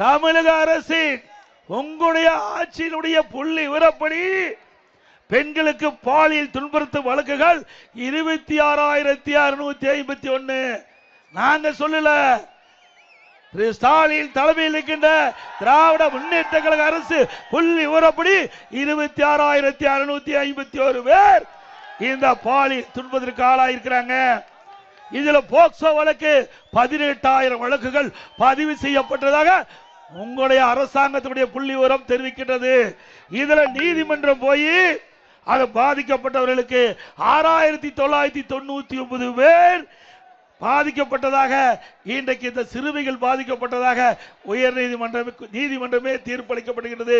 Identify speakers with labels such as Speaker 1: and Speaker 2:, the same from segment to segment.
Speaker 1: தமிழக அரசு உங்களுடைய ஆட்சியினுடைய புள்ளி விவரப்படி பெண்களுக்கு பாலியல் துன்புறுத்தும் வழக்குகள் 26,651. நாங்க சொல்லல, ஸ்டாலின் தலைமையில் இருக்கின்ற திராவிட முன்னேற்ற கழக அரசு புள்ளி விவரப்படி 26,651 பேர் இந்த பாலியல் துன்பத்திற்கு ஆளாயிருக்கிறாங்க. இதுல போக்சோ வழக்கு 18,000 வழக்குகள் பதிவு செய்யப்பட்டதாக உங்களுடைய அரசாங்கத்துடைய புள்ளி விவரம் தெரிவிக்கின்றது. இதுல நீதிமன்றம் போய் அது பாதிக்கப்பட்டவர்களுக்கு 6,999 பேர் பாதிக்கப்பட்டதாக, இன்றைக்கு இந்த சிறுமிகள் பாதிக்கப்பட்டதாக உயர் நீதிமன்றமே தீர்ப்பளிக்கப்படுகிறது.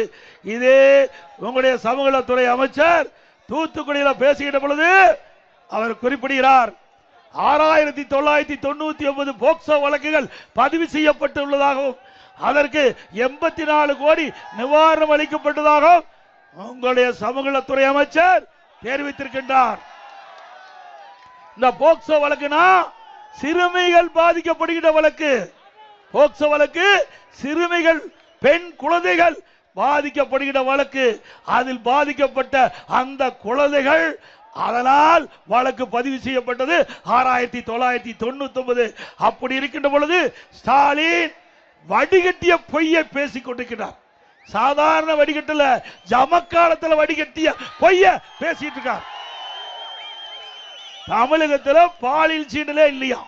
Speaker 1: இதே உங்களுடைய சமூகத்துறை அமைச்சர் தூத்துக்குடியில் பேசுகின்ற பொழுது அவர் குறிப்பிடுகிறார், 6,999 போக்சோ வழக்குகள் பதிவு செய்யப்பட்டுள்ளதாகவும் அதற்கு 84 கோடி நிவாரணம் அளிக்கப்பட்டதாகவும் உங்களுடைய சமூகத்துறை அமைச்சர் தெரிவித்திருக்கின்றார். இந்த போக்சோ வழக்குனா சிறுமிகள் பாதிக்கப்படுகின்ற வழக்கு. போக்சோ வழக்கு சிறுமிகள், பெண் குழந்தைகள் பாதிக்கப்படுகின்ற வழக்கு. அதில் பாதிக்கப்பட்ட அந்த குழந்தைகள், அதனால் வழக்கு பதிவு செய்யப்பட்டது 6,999. அப்படி இருக்கின்ற பொழுது ஸ்டாலின் வடிகட்டிய பொய்யை பேசிக் கொண்டிருக்கிறார். சாதாரண வடிகட்டல, ஜமக்காலத்தில் வடிகட்டிய பொய்ய பேசிட்டு இருக்கார். தமிழகத்தில் பாலியல் சீண்டலே இல்லையா?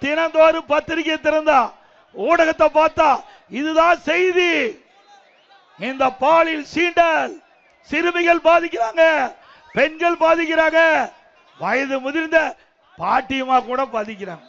Speaker 1: தினந்தோறும் பத்திரிகை திறந்தா, ஊடகத்தை பார்த்தா இதுதான் செய்தி. இந்த பாலியல் சீண்டல், சிறுமிகள் பாதிக்கிறாங்க, பெண்கள் பாதிக்கிறாங்க, வயது முதிர்ந்த பாட்டியமா கூட பாதிக்கிறாங்க.